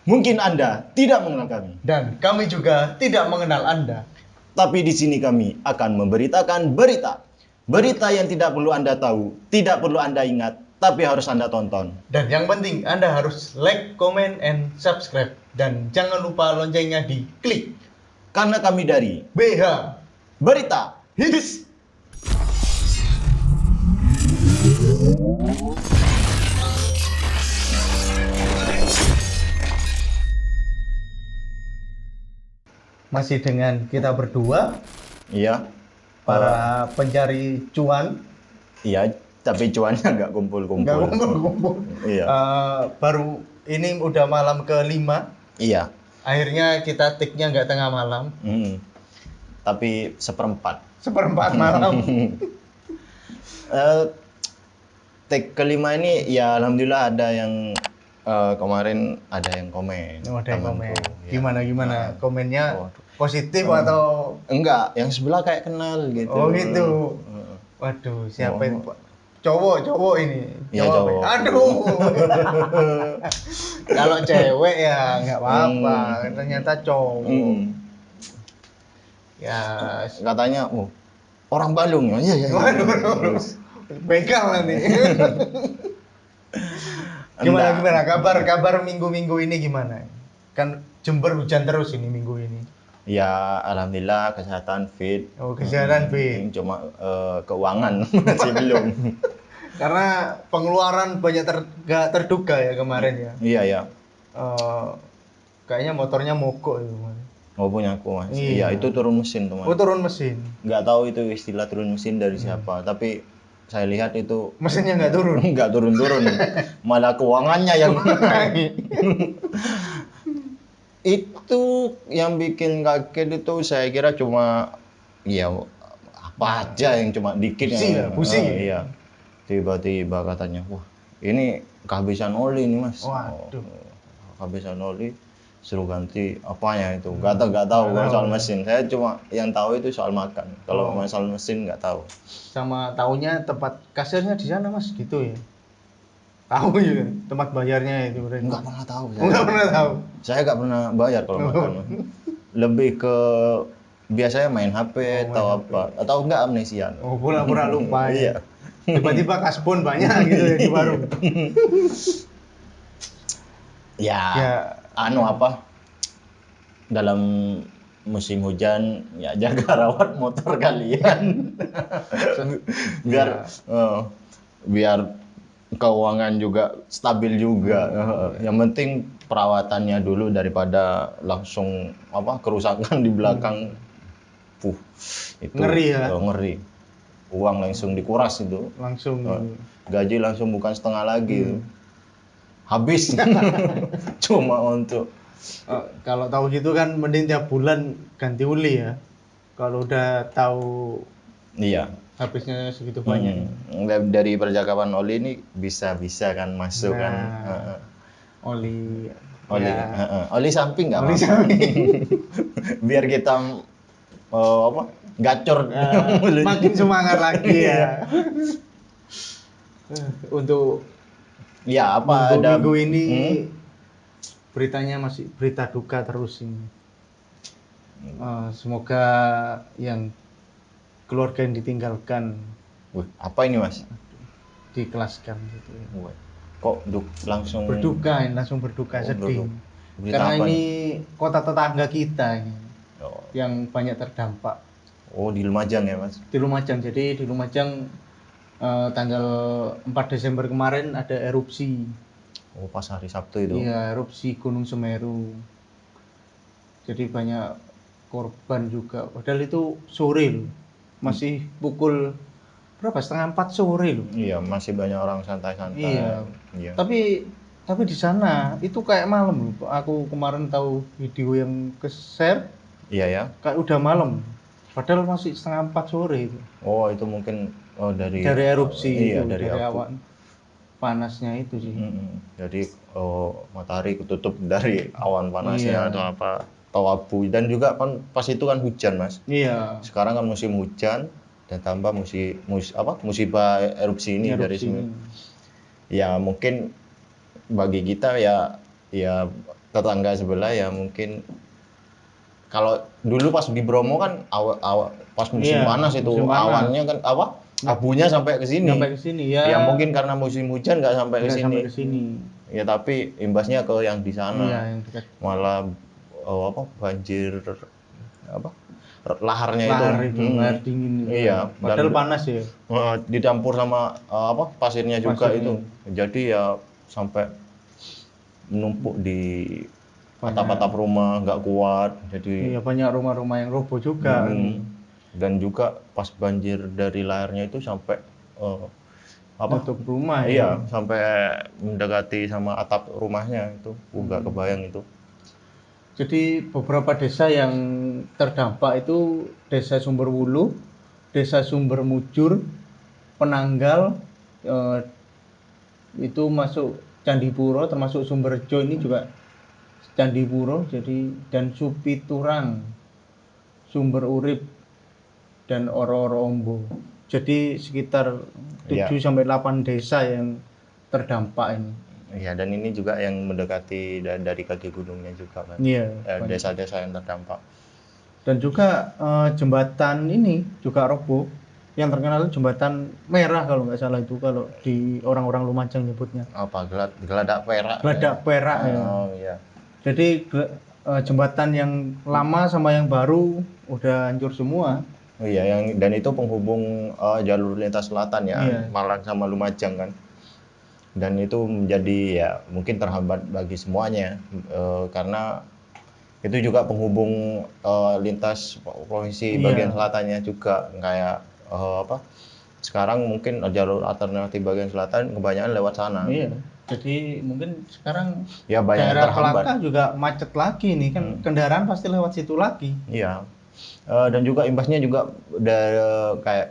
Mungkin Anda tidak mengenal kami, Dan kami juga tidak mengenal Anda. tapi di sini kami akan memberitakan berita. Berita yang tidak perlu Anda tahu, tidak perlu Anda ingat, tapi harus Anda tonton. Dan yang penting Anda harus like, comment, and subscribe. Dan jangan lupa loncengnya diklik. Karena kami dari BH Berita. Hits. Masih dengan kita berdua, Iya, para pencari cuan. iya, tapi cuannya nggak kumpul-kumpul. Nggak kumpul-kumpul. Iya. Baru ini udah malam ke-5. Iya. Akhirnya kita take-nya nggak tengah malam, Tapi seperempat. seperempat malam. Take kelima ini ya alhamdulillah ada yang kemarin ada yang komen. Oh, ada yang temanku, komen. ya. Gimana komennya? Waduh. Positif atau? Enggak, yang sebelah kayak kenal gitu. Oh gitu. Waduh, siapa Oh. itu? Cowok ini. Iya, cowok. Aduh. Kalau cewek ya nggak apa-apa. Ternyata cowok. Ya, Katanya, orang Bandung. Iya. waduh. Begal nanti. Gimana kabar minggu-minggu ini gimana? Kan Jember hujan terus ini minggu ini. Ya, alhamdulillah kesehatan fit. Oh, kesehatan fit. Cuma keuangan masih belum. Karena pengeluaran banyak nggak terduga ya kemarin ya. Iya, ya. Kayaknya motornya mogok itu. Oh, punya aku, Mas. Iya. Iya, itu turun mesin, teman. Oh, turun mesin. Nggak tahu itu istilah turun mesin dari siapa, tapi saya lihat itu Mesinnya nggak turun. nggak turun-turun, malah keuangannya yang naik. Itu yang bikin kaget itu saya kira cuma ya apa aja yang cuma dikit Busi. Iya. Tiba-tiba katanya, wah ini kehabisan oli nih Mas. Waduh. Kehabisan oli, suruh ganti apanya itu. Nggak tahu kalau soal mesin. Saya cuma yang tahu itu soal makan. Kalau soal mesin nggak tahu. Sama taunya tempat kasirnya di sana Mas gitu ya. Tahu ya tempat bayarnya itu berarti. Nggak pernah tahu. Nggak pernah tahu. Saya nggak pernah bayar kalau makan. Lebih ke biasanya main HP atau apa, atau enggak amnesia. Oh, pura-pura lupa ya. Iya. Tiba-tiba kasbon banyak gitu ya di warung. Ya, apa? Dalam musim hujan ya jaga rawat motor kalian. biar keuangan juga stabil juga. Yang penting perawatannya dulu daripada langsung kerusakan di belakang. Itu Ngeri ya. Ngeri. Uang langsung dikuras itu. Langsung Gaji langsung bukan setengah lagi. Habis. Cuma untuk kalau tahu gitu kan mending tiap bulan ganti uli ya. Kalau udah tahu iya. habisnya segitu banyak. Dari percakapan oli ini bisa kan masuk kan. Oli ya. Oli samping nggak oli apa-apa. samping. Biar kita gacor. Makin semangat lagi ya. Untuk ya apa minggu ini beritanya masih berita duka terus ini. Semoga yang keluarga yang ditinggalkan apa ini Mas? Diikhlaskan gitu ya. Kok langsung langsung berduka sedih. Karena ini kota tetangga kita ini yang banyak terdampak. Oh, di Lumajang ya Mas? Di Lumajang. Jadi di Lumajang tanggal 4 Desember kemarin ada erupsi. Oh, pas hari Sabtu itu? Iya, erupsi Gunung Semeru. Jadi banyak korban juga. Padahal itu sore loh. Masih pukul berapa? 3:30 sore loh. Iya, masih banyak orang santai-santai. Iya. Tapi di sana itu kayak malam loh. Aku kemarin tahu video yang ke-share. Iya ya. Kayak udah malam. Padahal masih 3:30 sore itu. Oh, itu mungkin dari erupsi iya, itu, dari awan panasnya itu sih. Jadi matahari ketutup dari awan panasnya atau apa, atau abu. Dan juga kan pas itu kan hujan Mas. Iya. Sekarang kan musim hujan dan tambah musibah erupsi ini dari sini. Ya mungkin bagi kita ya ya tetangga sebelah ya mungkin kalau dulu pas di Bromo kan pas musim Iya, panas itu musim panas. awannya kan abunya sampai ke sini. Nyampe ke sini ya. Ya mungkin karena musim hujan nggak sampai ke Nggak sampai sini. ke sini. Ya tapi imbasnya ke yang di Iya, sana. yang dekat Malah banjir apa laharnya lahar itu. itu, lahar dingin itu. Iya, Padahal dan panas ya. dicampur sama pasirnya juga Pasirnya. itu. Jadi ya sampai menumpuk di atap-atap Banyak. rumah nggak kuat. Jadi Iya, banyak rumah-rumah yang roboh juga. dan juga pas banjir dari laharnya itu sampai Nutup rumah ya. iya sampai mendekati sama atap rumahnya itu nggak kebayang itu. Jadi beberapa desa yang terdampak itu Desa Sumberwulu, Desa Sumbermujur, Penanggal, itu masuk Candipuro, termasuk Sumberjo ini juga Candipuro, jadi dan Supiturang, Sumber Urip, dan Oro-Oro Ombo. Jadi sekitar 7 sampai 8 desa yang terdampak ini. Iya, dan ini juga yang mendekati dari kaki gunungnya juga kan. Iya, Desa-desa yang terdampak. Dan juga jembatan ini juga roboh. Yang terkenal itu jembatan merah kalau nggak salah itu kalau di orang-orang Lumajang nyebutnya. Apa geladak perak? Geladak perak ya. Oh iya. Jadi jembatan yang lama sama yang baru udah hancur semua. Oh iya, dan itu penghubung jalur lintas selatan ya, Iya. Malang sama Lumajang kan. Dan itu menjadi ya mungkin terhambat bagi semuanya karena itu juga penghubung lintas provinsi bagian selatannya juga kayak sekarang mungkin jalur alternatif bagian selatan kebanyakan lewat sana. Iya. Jadi mungkin sekarang ya banyak daerah terhambat. Kelaka juga macet lagi nih kan kendaraan pasti lewat situ lagi. Iya. Dan juga imbasnya juga dari kayak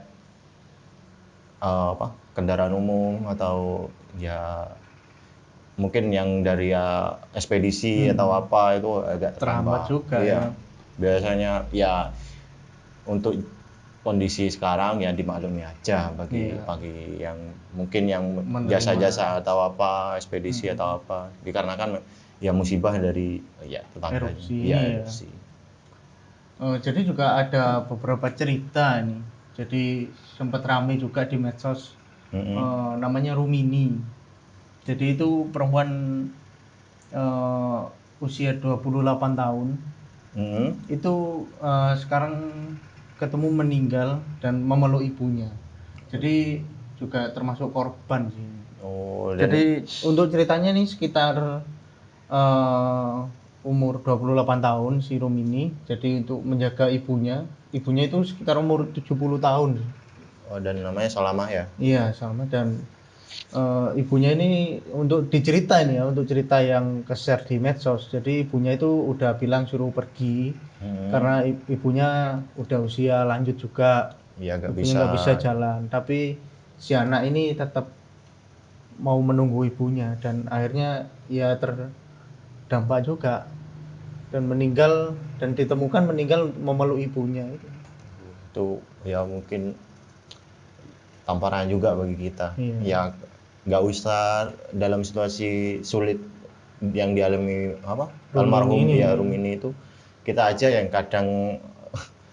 kendaraan umum atau ya mungkin yang dari ya ekspedisi atau apa itu agak terhambat juga ya. Biasanya ya untuk kondisi sekarang ya dimaklumi aja bagi yang mungkin yang jasa-jasa atau apa ekspedisi atau apa dikarenakan ya musibah dari ya tetangga erupsi. Jadi juga ada beberapa cerita nih. Jadi sempat ramai juga di medsos. Namanya Rumini. Jadi itu perempuan usia 28 tahun. Itu sekarang ketemu meninggal dan memeluk ibunya. Jadi juga termasuk korban sih. Jadi untuk ceritanya nih sekitar umur 28 tahun si Rumini. Jadi untuk menjaga ibunya itu sekitar umur 70 tahun. Dan namanya Salamah ya? Iya, Salamah. Dan ibunya ini untuk cerita yang ke-share di medsos. Jadi ibunya itu udah bilang suruh pergi karena ibunya udah usia lanjut juga. Iya, nggak bisa jalan. Tapi si anak ini tetap mau menunggu ibunya dan akhirnya ya terdampak juga dan meninggal dan ditemukan meninggal memeluk ibunya itu. Itu ya mungkin tamparan juga bagi kita. Ya nggak usah dalam situasi sulit yang dialami almarhum ya Rumini itu kita aja yang kadang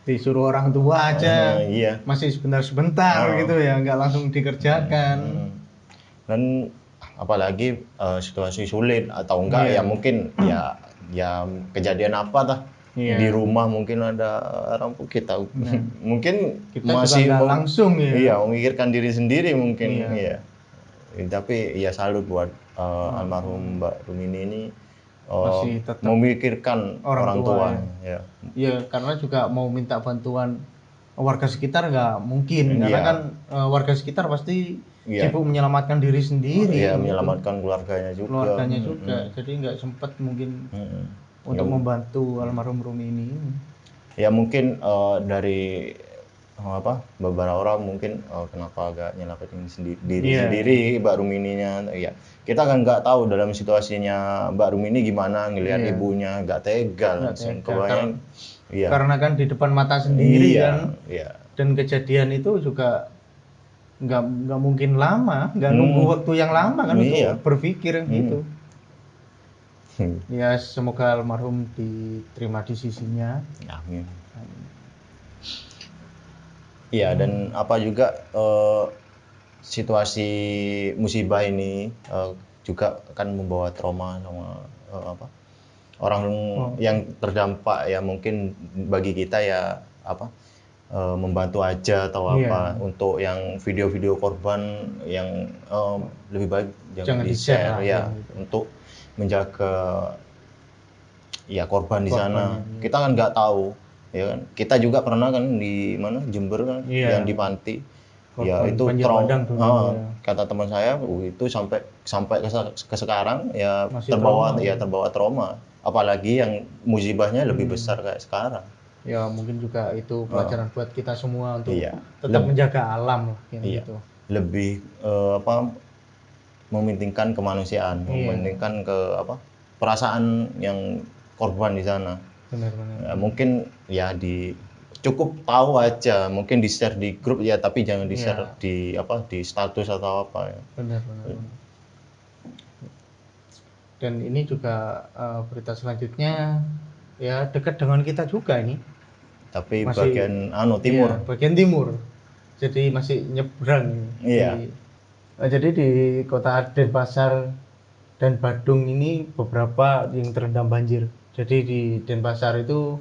disuruh orang tua aja masih sebentar gitu ya nggak langsung dikerjakan. Dan apalagi situasi sulit atau enggak ya mungkin ya kejadian apa dah di rumah mungkin ada rampok kita mungkin kita masih juga langsung memikirkan diri sendiri mungkin tapi ya salut buat almarhum Mbak Rumini ini masih tetap memikirkan orang tua. Ya karena juga mau minta bantuan warga sekitar nggak mungkin karena kan warga sekitar pasti sibuk menyelamatkan diri sendiri. Menyelamatkan keluarganya juga. Jadi nggak sempat mungkin untuk membantu almarhum Rumini. Ya mungkin dari beberapa orang mungkin kenapa agak nyelamatin diri sendiri Mbak Rumininya. Ya kita kan nggak tahu dalam situasinya Mbak Rumini gimana ngelihat ibunya nggak tega langsung kebayang. Karena kan di depan mata sendiri kan. Dan kejadian itu juga nggak mungkin lama, nggak nunggu waktu yang lama kan untuk berpikir gitu. Ya semoga almarhum diterima di sisinya. Amin. Iya, dan apa juga situasi musibah ini juga kan membawa trauma sama apa orang yang terdampak ya, mungkin bagi kita ya apa membantu aja atau apa. Iya. Untuk yang video-video korban yang lebih baik jangan Jangan di-share di-share lah ya, yang gitu. untuk menjaga ya korban di sana. Korbannya, iya. Kita kan nggak tahu ya kan. Kita juga pernah kan di mana Jember kan, yang Iya. di panti. Ya Korban itu banjir bandang dulu ya. kata teman saya, itu sampai sampai ke sekarang ya Masih trauma, terbawa trauma. Apalagi yang musibahnya lebih besar kayak sekarang. Ya mungkin juga itu pelajaran buat kita semua untuk Iya. tetap menjaga alam lah yang Iya. gitu. Lebih apa mementingkan kemanusiaan, Iya. mementingkan ke apa perasaan yang korban di sana. Benar-benar. Mungkin ya cukup tahu aja, mungkin di-share di grup ya, tapi jangan di-share Iya. di apa di status atau apa ya. Benar-benar. Dan ini juga berita selanjutnya ya dekat dengan kita juga ini. Tapi Masih bagian timur. Iya, bagian timur. Jadi masih nyebrang. Iya. Jadi di kota Denpasar dan Badung ini beberapa yang terendam banjir. Jadi di Denpasar itu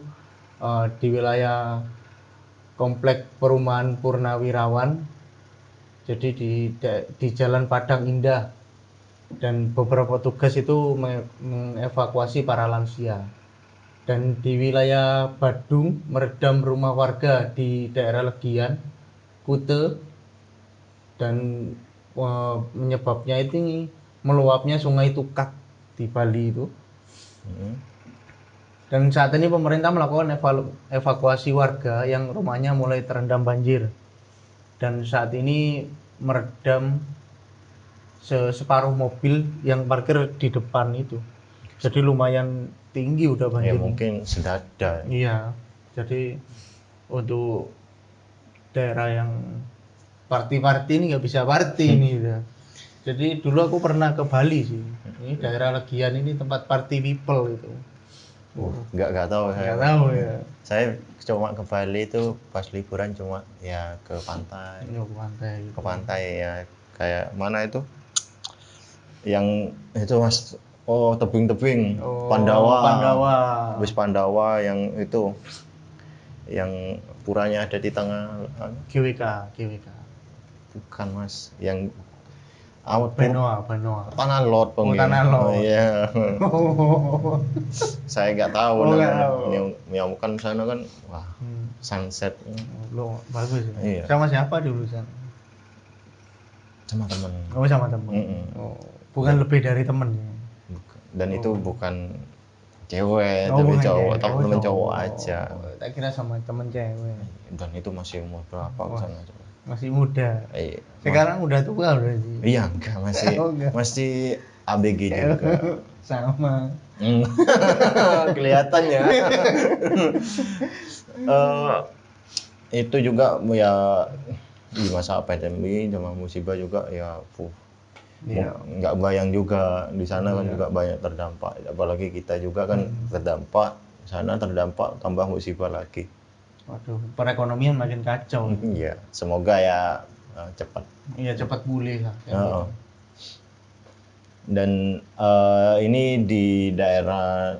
di wilayah komplek perumahan Purnawirawan. Jadi di Jalan Padang Indah, dan beberapa tugas itu mengevakuasi para lansia. Dan di wilayah Badung meredam rumah warga di daerah Legian, Kute, dan menyebabnya itu meluapnya Sungai Tukak di Bali itu. Dan saat ini pemerintah melakukan evakuasi warga yang rumahnya mulai terendam banjir. Dan saat ini meredam separuh mobil yang parkir di depan itu. Jadi lumayan tinggi udah Ya banjir. mungkin sedada. Iya. Jadi untuk daerah yang party ini nggak bisa party ini udah. Jadi dulu aku pernah ke Bali sih. Ini daerah Legian ini tempat party people itu. Nggak tahu saya. Nggak tahu ya. Saya cuma ke Bali itu pas liburan, cuma ya ke pantai. Ke pantai. Ke pantai ya, kayak mana itu? Yang itu Mas, tebing-tebing, Pandawa. Bus Pandawa yang itu, yang puranya ada di tengah. GWK. Bukan Mas, yang Benoa. Tanah Lot. Tanah Lot. Iya. Saya nggak tahu namanya. Yang bukan sana kan, wah, sunset. Lo bagus ya. Iya. Sama siapa dulu sana? Sama temen. Oh, sama temen. Bukan lebih dari temen. Dan itu bukan cewek, tapi bukan cowok, cewek. tapi temen cowok aja. Tak kira sama temen cewek. Dan itu masih umur berapa ke sana coba? Masih muda. Iya. Sekarang udah tua berarti. Iya, enggak, masih ABG juga. Sama. Kelihatan ya. Itu juga ya di masa pandemi sama musibah juga ya, nggak bayang juga di sana kan juga banyak terdampak. Apalagi kita juga kan terdampak, sana terdampak tambah musibah lagi. Waduh, perekonomian makin kacau. Iya, semoga ya cepat. Iya, cepat pulih lah. Dan ini di daerah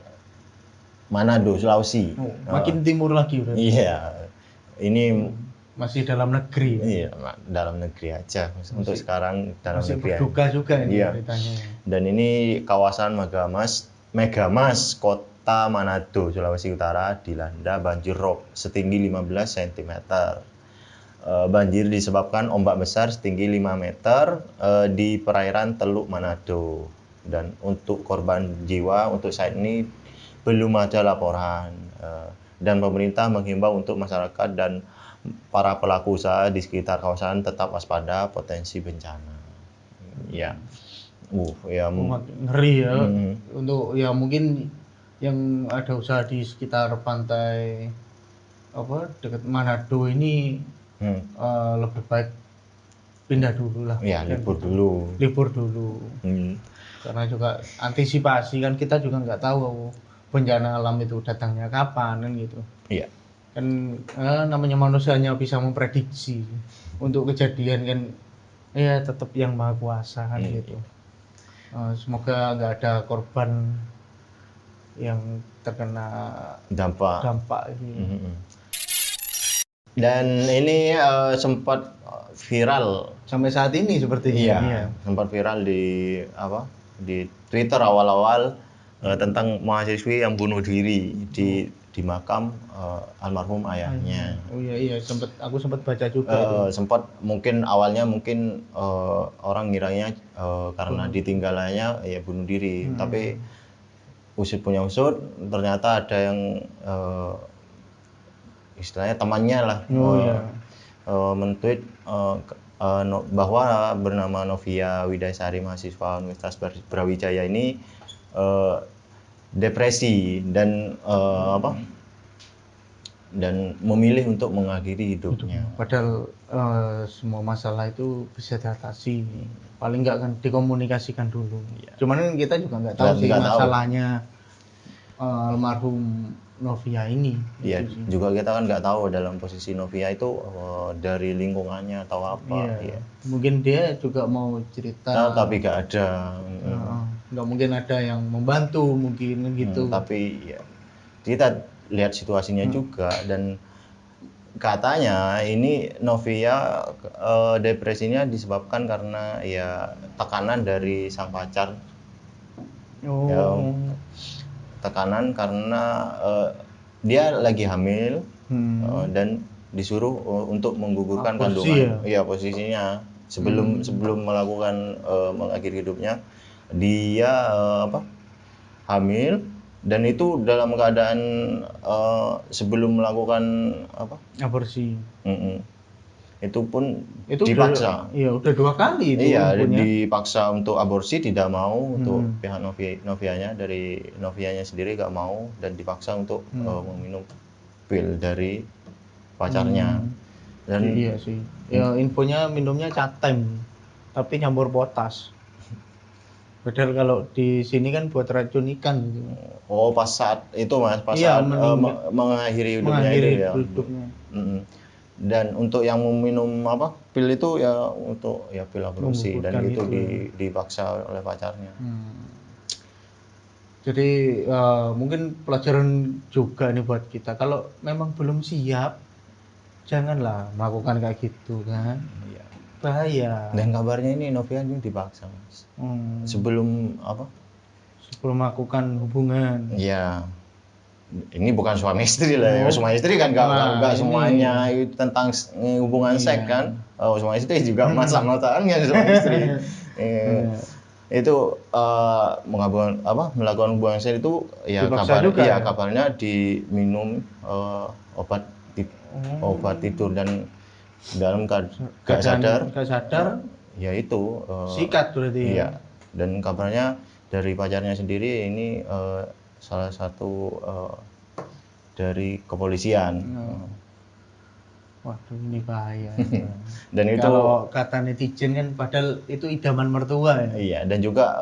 Manado, Sulawesi. Makin timur lagi udah. Iya, ini masih dalam negeri. Iya, dalam negeri aja. Untuk sekarang dalam masih negeri. Berduka juga ini iya. Ceritanya. Dan ini kawasan Megamas, Kota Manado, Sulawesi Utara dilanda banjir rob setinggi 15 cm. Banjir disebabkan ombak besar setinggi 5 meter di perairan Teluk Manado. Dan untuk korban jiwa untuk saat ini belum ada laporan. Dan pemerintah menghimbau untuk masyarakat dan para pelaku usaha di sekitar kawasan tetap waspada potensi bencana. Ya. Ya ngeri ya. Untuk ya mungkin yang ada usaha di sekitar pantai dekat Manado ini lebih baik pindah dulu lah. Ya, libur dulu. Karena juga antisipasi kan kita juga nggak tahu bencana alam itu datangnya kapan kan gitu. Iya. Kan namanya manusia hanya bisa memprediksi untuk kejadian kan ya tetap yang maha kuasa kan gitu. Semoga nggak ada korban yang terkena dampak ini. Dan ini sempat viral Sampai saat ini sepertinya. iya, sempat viral di Twitter awal-awal tentang mahasiswi yang bunuh diri di makam almarhum ayahnya. Oh iya aku sempat baca juga itu. Sempat awalnya mungkin orang ngiranya karena ditinggalannya ya bunuh diri, tapi usut punya usut ternyata ada yang istilahnya temannya lah men-tweet bahwa bernama Novia Widaysari, mahasiswa Universitas Brawijaya ini depresi dan dan memilih untuk mengakhiri hidupnya. Padahal semua masalah itu bisa diatasi, paling nggak kan dikomunikasikan dulu. Cuman kan kita juga nggak tahu sih masalahnya almarhum Novia ini. Iya, juga kita kan nggak tahu dalam posisi Novia itu dari lingkungannya atau apa. Iya. Mungkin dia juga mau cerita. Tapi nggak ada. Nggak mungkin ada yang membantu mungkin gitu. Tapi ya, kita lihat situasinya juga dan katanya ini Novia depresinya disebabkan karena ya tekanan dari sang pacar. Tekanan karena dia lagi hamil dan disuruh untuk menggugurkan kandungan. Iya, posisinya sebelum melakukan mengakhiri hidupnya dia hamil dan itu dalam keadaan sebelum melakukan aborsi. Itu pun dipaksa. Udah 2 kali itu. Iya, dipaksa untuk aborsi, tidak mau untuk pihak Novianya, dari Novianya sendiri gak mau dan dipaksa untuk meminum pil dari pacarnya. Dan iya sih. Ya infonya minumnya catem tapi nyampur potas. Padahal kalau di sini kan buat racun ikan gitu. Oh, pas saat itu Mas, saat mengakhiri hidupnya itu ya. Dan untuk yang meminum pil itu ya untuk ya pil aborsi dan itu dipaksa oleh pacarnya. Jadi mungkin pelajaran juga nih buat kita, kalau memang belum siap janganlah melakukan kayak gitu kan. Iya. Bahaya. Dan kabarnya ini Novia ini dipaksa Mas. Sebelum melakukan hubungan. Iya. Ini bukan suami istri lah ya. Suami istri kan nggak semuanya itu tentang hubungan seks kan. Suami istri juga masa-masanya suami istri. Itu melakukan hubungan seks itu ya kabarnya diminum obat tidur dan dalam gak sadar ya itu sikat berarti. Iya. Dan kabarnya dari pacarnya sendiri ini salah satu dari kepolisian. Waduh, ini bahaya. Dan itu kalau kata netizen kan padahal itu idaman mertua ya. Iya, dan juga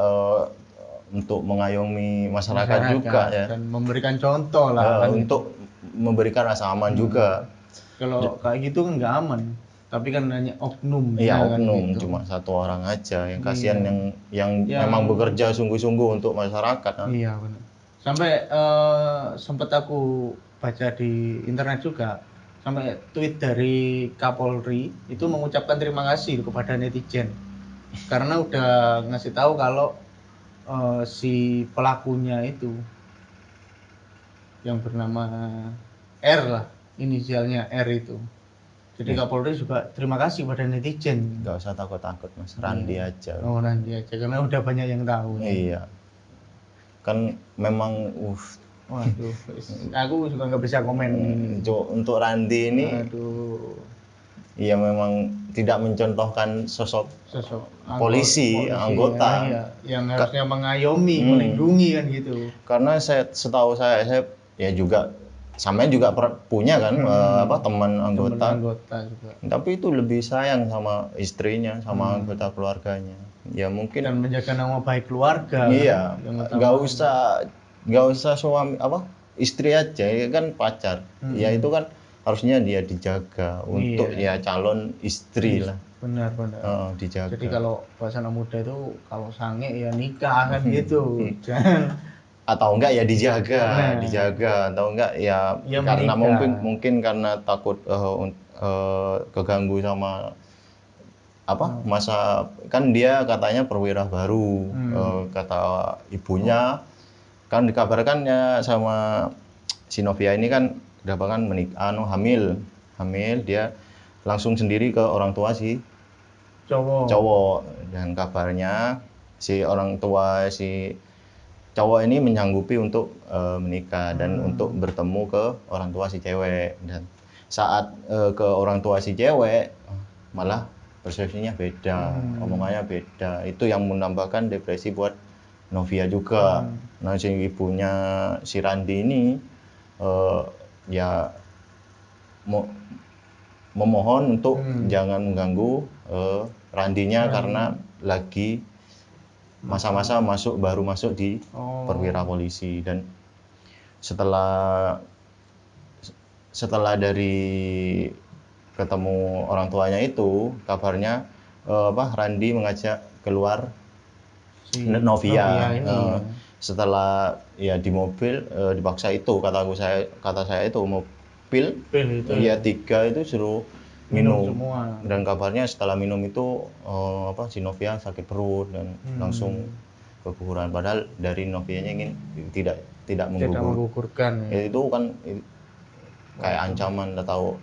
untuk mengayomi masyarakat juga ya. Dan memberikan contoh lah kan untuk memberikan rasa aman juga. Kalau kayak gitu kan nggak aman. Tapi kan hanya oknum. Iya, oknum gitu. Cuma satu orang aja yang kasihan yang memang bekerja sungguh-sungguh untuk masyarakat. Iya benar. Sampai sempat aku baca di internet juga, sampai tweet dari Kapolri itu mengucapkan terima kasih kepada netizen karena udah ngasih tahu kalau si pelakunya itu yang bernama R lah, inisialnya R itu. Jadi Kapolri juga terima kasih pada netizen. Gak usah takut-takut Mas, Randi aja. Oh, Randi aja karena udah banyak yang tahu. Iya. Kan memang waduh, aku juga nggak bisa komen. Untuk Randi ini iya memang tidak mencontohkan sosok polisi anggota yang harusnya mengayomi, melindungi kan gitu. Karena setahu saya ya juga sampean juga punya kan teman anggota. Anggota juga. Tapi itu lebih sayang sama istrinya, sama anggota keluarganya. Ya mungkin Dan menjaga nama baik keluarga. iya, Yang nggak usah suami istri aja ya kan pacar. Ya itu kan harusnya dia dijaga untuk ya calon istri lah. Benar. Dijaga. Jadi kalau bahasa anak muda itu kalau sange ya nikah kan gitu. Jangan atau enggak ya dijaga atau enggak ya karena menikah. mungkin karena takut keganggu sama masa kan dia katanya perwira baru kata ibunya kan dikabarkan ya sama si Novia ini kan dapatkan hamil dia langsung sendiri ke orang tua si cowok dan kabarnya si orang tua si cowok ini menyanggupi untuk menikah dan untuk bertemu ke orang tua si cewek dan saat ke orang tua si cewek malah persepsinya beda, omongannya beda. Itu yang menambahkan depresi buat Novia juga. Nah, si ibunya si Randi ini ya memohon untuk jangan mengganggu Randinya karena lagi masa-masa baru masuk di perwira polisi dan setelah dari ketemu orang tuanya itu kabarnya Randi mengajak keluar Novia setelah ya di mobil dipaksa itu kata saya itu mobil itu ya 3 itu suruh minum semua. Dan kabarnya setelah minum itu si Novia sakit perut dan langsung keguguran padahal dari Novianya ingin tidak menggugurkan ya. Itu kan kayak ancaman atau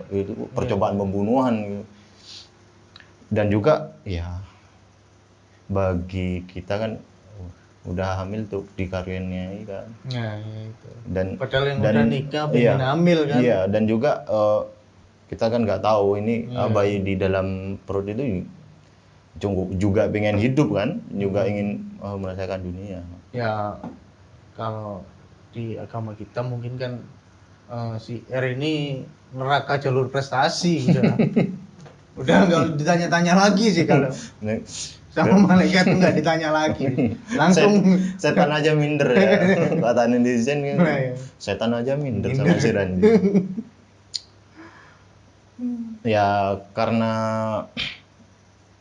itu percobaan pembunuhan gitu. Dan juga ya bagi kita kan udah hamil tuh dikaruniai kan. Nah, itu. Dan padahal yang udah nikah pengen hamil kan. Iya, dan juga kita kan nggak tahu ini bayi di dalam perut itu juga pengen hidup kan, juga ingin merasakan dunia. Ya kalau di agama kita mungkin kan si R ini neraka jalur prestasi udah nggak ditanya-tanya lagi sih kalau sama malaikat nggak ditanya lagi langsung setan aja minder ya kata netizen kan setan aja minder sama si Randi. Ya karena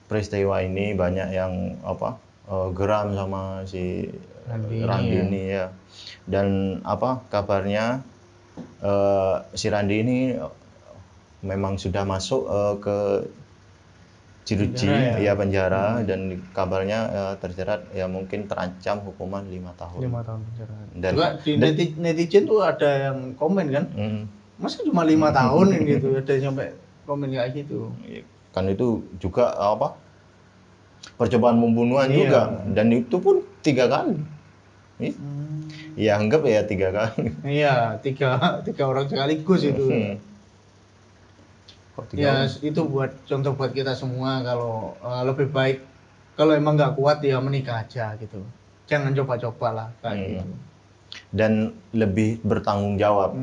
peristiwa ini banyak yang geram sama si Randi ini ya. Dan kabarnya si Randi ini memang sudah masuk ke Ciruci penjara dan kabarnya terjerat ya mungkin terancam hukuman 5 tahun. 5 tahun penjara. Dan juga di netizen tuh ada yang komen kan. Masa cuma 5 tahun gitu, ada yang sampai komen kayak gitu. Kan itu juga percobaan pembunuhan juga dan itu pun 3 kali. Ya anggap ya 3 kali. Iya, 3 orang sekaligus itu. Ya itu buat contoh buat kita semua kalau lebih baik kalau emang nggak kuat ya menikah aja gitu. Jangan coba-coba lah kayak gitu. Dan lebih bertanggung jawab,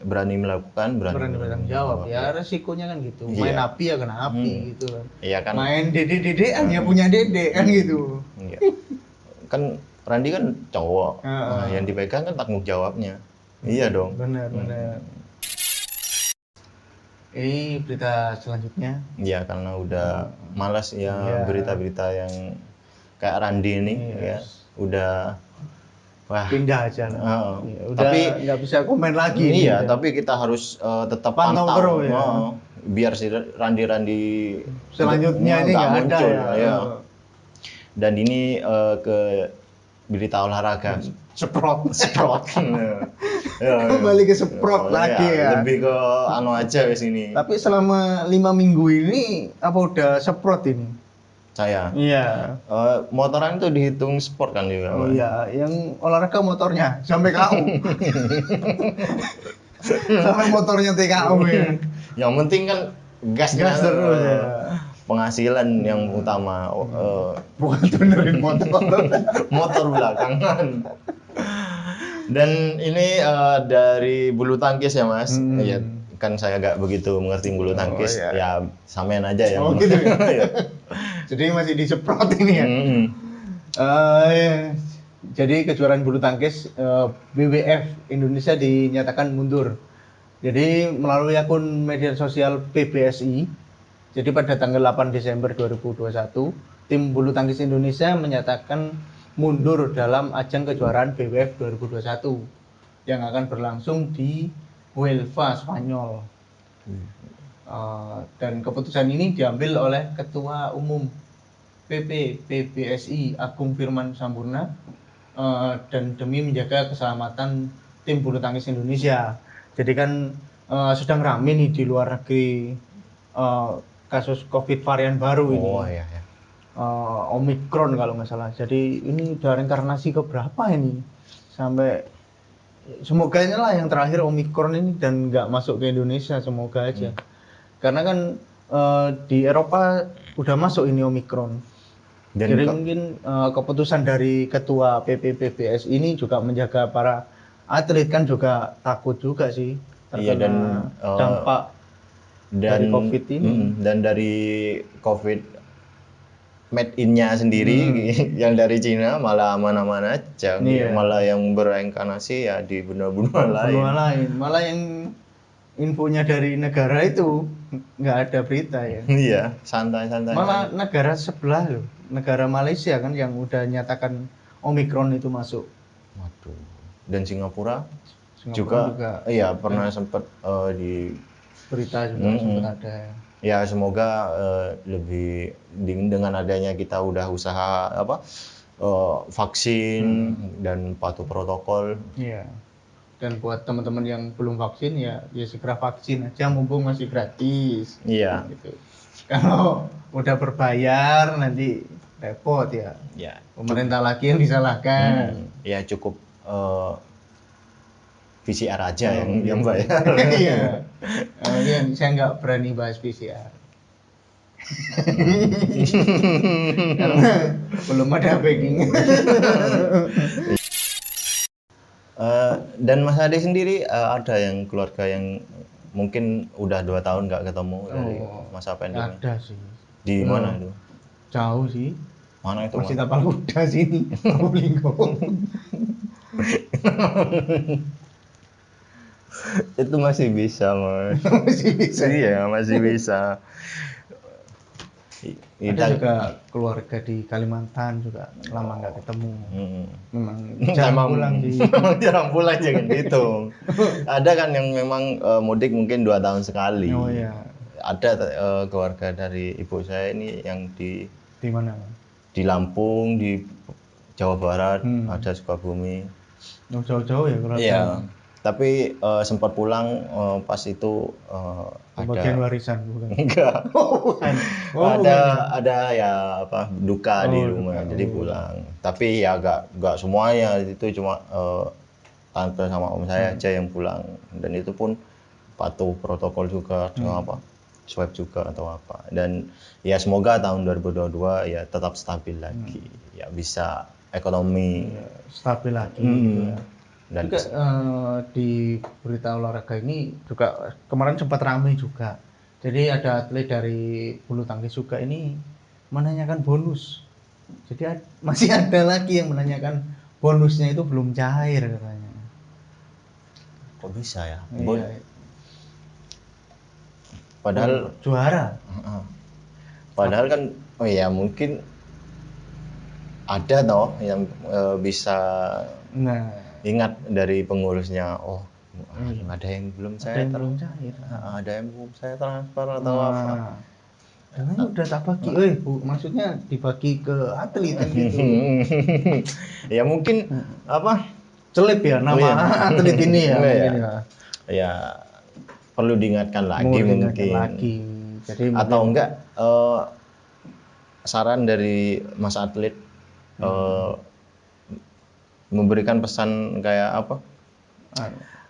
berani melakukan, berani bertanggung jawab. Ya resikonya kan gitu. Main api ya kena api gitu kan. Iya kan. Main dede-dedean ya punya dede kan gitu. Iya. Kan Randi kan cowok, yang dipegang kan tanggung jawabnya. Iya dong. Benar. Ini berita selanjutnya. Iya karena udah malas ya berita-berita yang kayak Randi ini ya udah pindah aja lah. Udah tapi nggak bisa komen lagi. Iya tapi kita harus tetap pantau terus ya. Biar si Randi selanjutnya ini nggak ada ya. Dan ini ke berita olahraga Sprot. Kembali ke Sprot lagi ya. Lebih ke aja wes ini. Tapi selama 5 minggu ini apa udah Sprot ini? Saya. Iya. Motoran itu dihitung sport kan juga. Oh iya, yang olahraga motornya sampai KO. Sampai motornya TKO ya. Yang penting kan gas terus ya. Penghasilan yang utama bukan benerin motor belakangan. Dan ini dari bulu tangkis ya Mas. Hmm. Iya, kan saya nggak begitu mengerti bulu tangkis. iya. Ya sampean aja yang. Oh gitu ya. Iya. Jadi masih disemprot ini ya. Hmm. Jadi kejuaraan bulu tangkis BWF Indonesia dinyatakan mundur. Jadi melalui akun media sosial PBSI, jadi pada tanggal 8 Desember 2021, tim bulu tangkis Indonesia menyatakan mundur dalam ajang kejuaraan BWF 2021 yang akan berlangsung di Huelva, Spanyol. Dan keputusan ini diambil oleh Ketua Umum PP PBSI Agung Firman Sampurna dan demi menjaga keselamatan tim bulu tangkis Indonesia. Jadi kan sedang rame nih di luar negeri kasus COVID varian baru ini. Oh iya. Omikron kalau nggak salah. Jadi ini udah reinkarnasi ke berapa ini? Sampai semoga lah yang terakhir Omikron ini dan nggak masuk ke Indonesia, semoga aja. Karena kan di Eropa udah masuk ini Omikron. Dan jadi mungkin keputusan dari Ketua PPPBS ini juga menjaga para atlet kan juga takut juga sih iya, dan dampak dari COVID ini. Dan dari COVID made in-nya sendiri yang dari Cina malah aman-aman aja. Iya. Malah yang bereinkarnasi ya di benua-benua lain. Malah yang infonya dari negara itu nggak ada berita ya. Iya, santai-santai. Malah negara sebelah loh, negara Malaysia kan yang udah nyatakan Omikron itu masuk. Waduh. Dan Singapura juga iya pernah sempat di berita juga sempat ada. Ya semoga lebih dengan adanya kita udah usaha vaksin dan patuh protokol. Iya. Dan buat teman-teman yang belum vaksin ya segera vaksin aja mumpung masih gratis. Iya. Gitu. Kalau udah berbayar nanti repot ya. Ya. Pemerintah lagi yang disalahkan. Ya cukup PCR aja yang bayar. Iya. Saya nggak berani bahas PCR. Karena belum ada backing. Dan Mas Ade sendiri ada yang keluarga yang mungkin udah 2 tahun nggak ketemu dari masa pandemi? Ada sih. Di mana itu? Jauh sih. Mana itu? Masih Tapal Kuda sini, Probolinggo. Itu masih bisa Mas. Masih bisa. Iya masih bisa. Ada juga keluarga di Kalimantan juga lama nggak ketemu. Memang jarang pulang sih. Jarang pulang jangan dihitung. Ada kan yang memang mudik mungkin 2 tahun sekali. Oh iya. Ada keluarga dari ibu saya ini yang di mana? Di Lampung, di Jawa Barat, ada Sukabumi. Jauh-jauh ya keluarga. Iya. Tapi sempat pulang pas itu ada bagian warisan bukan? Enggak. Bukan. Ada ya duka di rumah jadi pulang. Tapi ya enggak semuanya, itu cuma tante sama om saya aja yang pulang dan itu pun patuh protokol juga swab juga atau apa. Dan ya semoga tahun 2022 ya tetap stabil lagi. Ya bisa ekonomi stabil lagi gitu ya. Dan juga di berita olahraga ini juga kemarin sempat ramai juga. Jadi ada atlet dari bulu tangkis juga ini menanyakan bonus. Jadi masih ada lagi yang menanyakan bonusnya itu belum cair katanya. Kok bisa ya? Iya. Padahal juara. Padahal kan mungkin ada toh yang bisa ingat dari pengurusnya, ada yang belum saya ada yang belum saya transfer atau apa. Karena udah tak bagi, Bu, maksudnya dibagi ke atlet gitu. Ya mungkin celip ya nama atlet ini ya. Ya perlu diingatkan lagi mungkin. Jadi atau enggak saran dari Mas atlet memberikan pesan kayak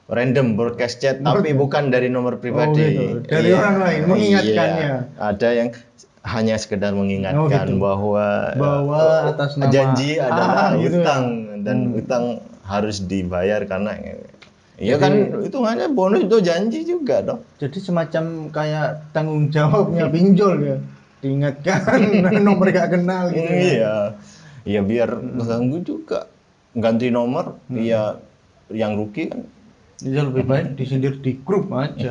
random broadcast chat tapi bukan dari nomor pribadi. Gitu. Dari orang lain mengingatkannya. Ada yang hanya sekedar mengingatkan bahwa atas nama janji adalah utang dan utang harus dibayar karena iya kan hitungannya bonus itu janji juga dong. Jadi semacam kayak tanggung jawabnya pinjol ya. Diingatkan nomor gak kenal gitu ya. Iya. Iya biar keganggu juga. Ganti nomor, iya yang rugi kan. Iya lebih baik disindir di grup aja.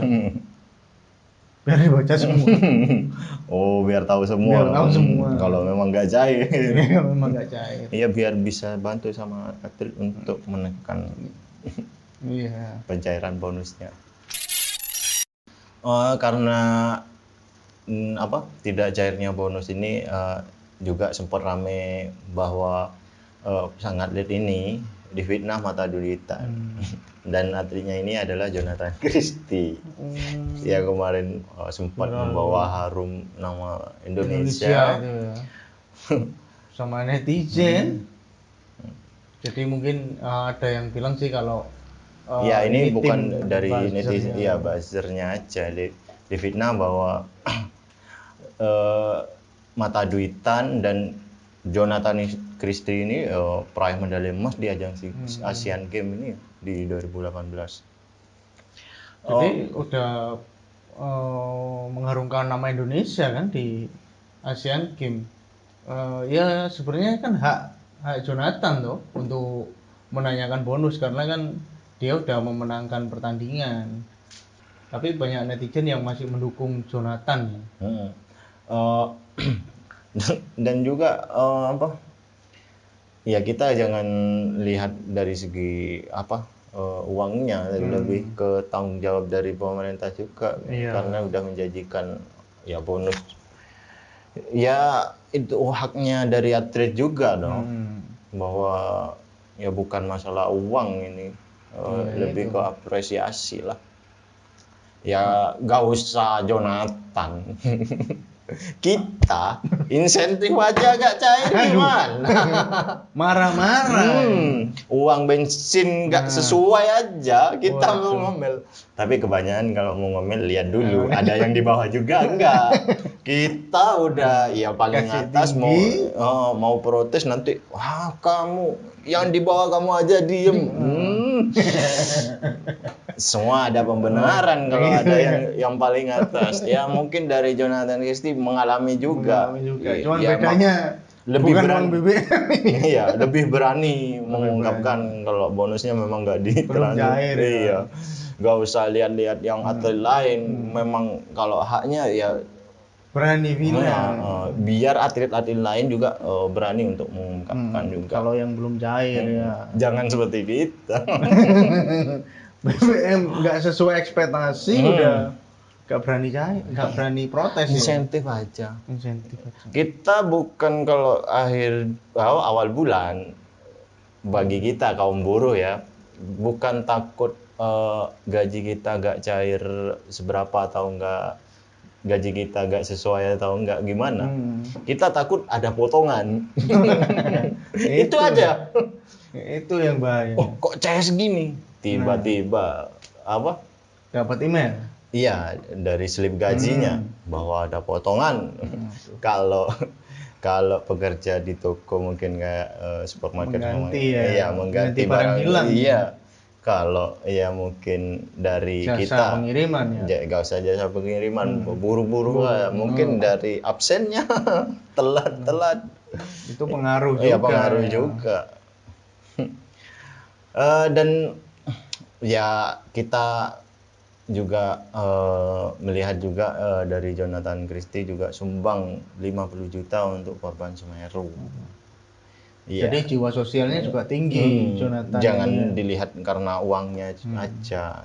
Biar dibaca semua. Oh, biar tahu semua. Biar tahu semua. Kalau memang nggak cair. Iya memang gak cair. Iya biar bisa bantu sama atlet untuk menekan Iya. pencairan bonusnya. Karena tidak cairnya bonus ini juga sempat rame bahwa sang atlet ini difitnah Mata Duitan. Dan atletnya ini adalah Jonathan Christie. Yang kemarin sempat membawa harum nama Indonesia itu ya. Sama netizen. Jadi mungkin ada yang bilang sih kalau ya ini bukan tim dari buzzernya. netizen, iya buzzernya aja difitnah bahwa Mata Duitan dan Jonathan Christie ini peraih medali emas di ajang Asian Games ini di 2018. Jadi udah mengharumkan nama Indonesia kan di Asian Games. Ya sebenarnya kan hak Jonathan tuh untuk menanyakan bonus karena kan dia udah memenangkan pertandingan. Tapi banyak netizen yang masih mendukung Jonathan. Dan juga ya kita jangan lihat dari segi uangnya, lebih ke tanggung jawab dari pemerintah juga. Karena udah menjanjikan ya bonus. Ya itu haknya dari atlet juga dong. Bahwa ya bukan masalah uang ini, lebih ke apresiasi lah. Ya gak usah Jonathan. Kita insentif aja gak cair gimana? Marah-marah. Uang bensin gak sesuai aja kita mau ngomel. Tapi kebanyakan kalau mau ngomel lihat dulu ada yang di bawah juga enggak. Kita udah ya paling atas mau protes nanti, wah kamu yang di bawah kamu aja diem. Semua ada pembenaran kalau ada yang paling atas. Ya mungkin dari Jonathan Christie mengalami juga. Cuman bedanya lebih bukan berani. uang BBM. Iya, lebih berani mengungkapkan kalau bonusnya memang nggak cair. Iya. Nggak usah lihat-lihat yang atlet lain. Memang kalau haknya ya berani bilang. Biar atlet-atlet lain juga berani untuk mengungkapkan juga. Kalau yang belum cair ya. Jangan seperti kita. BBM nggak sesuai ekspektasi udah nggak berani cair, nggak berani protes. Insentif aja. Kita bukan kalau awal bulan bagi kita kaum buruh ya, bukan takut gaji kita nggak cair seberapa atau nggak, gaji kita nggak sesuai atau nggak gimana. Kita takut ada potongan. Itu aja. Itu yang bahaya. Oh, kok cair segini? Tiba-tiba dapat email. Iya, dari slip gajinya bahwa ada potongan. Kalau pekerja di toko mungkin kayak supermarket mengganti barang hilang. Iya. Kalau mungkin dari jasa kita pengiriman ya. Gak usah jasa pengiriman, buru-buru mungkin dari absennya telat. Itu pengaruh juga. Iya, pengaruh juga. Dan ya kita juga melihat juga dari Jonathan Christie juga sumbang 50 juta untuk korban Semeru. Jadi jiwa sosialnya juga tinggi Jonathan. Jangan dilihat karena uangnya aja.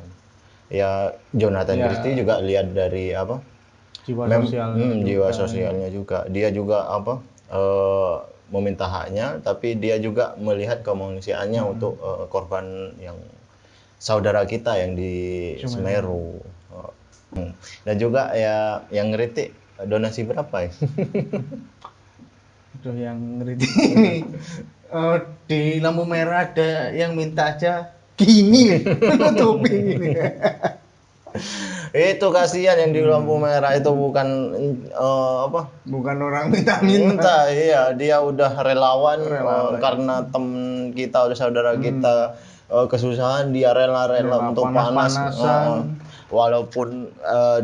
Ya Jonathan Christie juga lihat dari jiwa sosialnya juga. Dia juga meminta haknya, tapi dia juga melihat kemanusiaannya untuk korban yang saudara kita yang di Semeru. Dan juga ya yang ngeritik donasi berapa ya? Itu yang ngeritik. Di lampu merah ada yang minta aja gini menutupi gini. Itu kasihan yang di lampu merah itu bukan bukan orang minta. Iya, dia udah relawan. Karena temen kita, udah saudara kita kesusahan dia rela-rela untuk panas, panas-panasan. walaupun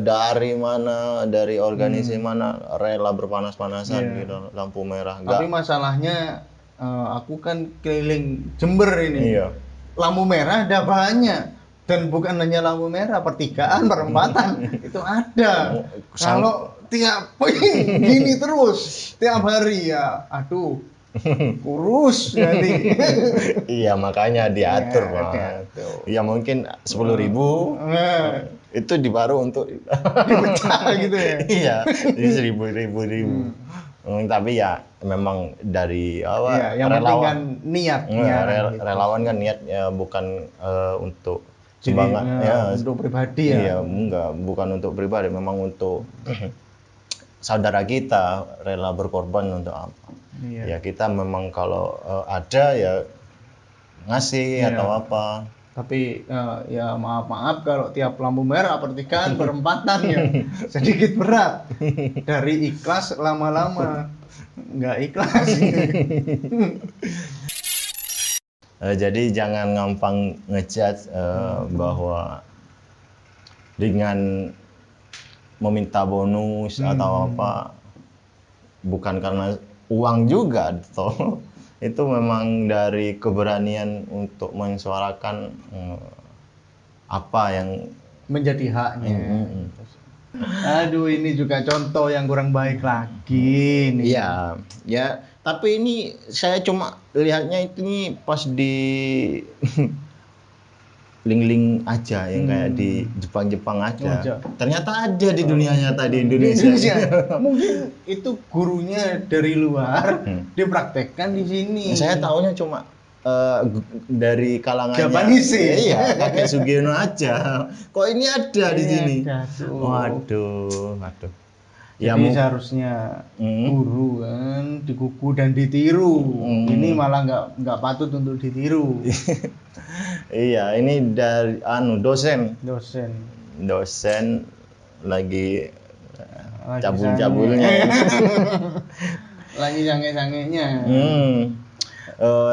dari organisasi mana rela berpanas-panasan gitu, lampu merah. Tapi masalahnya aku kan keliling Jember ini. Iya. Lampu merah ada banyak, dan bukan hanya lampu merah, pertigaan, perempatan itu ada. Kalau tiap gini terus tiap hari ya, aduh, kurus jadi. Iya, makanya diatur, Ya, Pak. diatur. Ya mungkin 10.000 itu dibaru untuk Dipecah gitu ya. iya, jadi 1.000. Tapi ya memang dari Iya, yang penting kan niatnya kan gitu. relawan kan niat ya, bukan untuk Jadi, semangat ya, untuk pribadi ya. iya, enggak, bukan untuk pribadi, memang untuk saudara kita rela berkorban untuk apa. Iya. Ya kita memang kalau ada ya ngasih atau apa. Tapi ya maaf kalau tiap lampu merah pertigaan perempatan ya sedikit berat. Dari ikhlas lama-lama nggak ikhlas. Jadi jangan gampang ngejudge bahwa dengan meminta bonus atau apa bukan karena uang juga toh. Itu memang dari keberanian untuk mensuarakan apa yang menjadi haknya. Aduh, ini juga contoh yang kurang baik lagi nih. Iya, ya. Tapi ini saya cuma lihatnya ini pas di link-link aja yang kayak di Jepang-Jepang aja. Ternyata ada di dunia nyata di Indonesia. Mungkin itu gurunya dari luar dipraktekkan di sini. Saya taunya cuma dari kalangannya Japanese. Iya, kakek Sugiono aja. Kok ini ada di sini? Waduh. Ya, jadi seharusnya guru kan dikuku dan ditiru. Ini malah nggak patut untuk ditiru. Iya, ini dari dosen lagi cabul-cabulnya. Lagi sange-sangenya.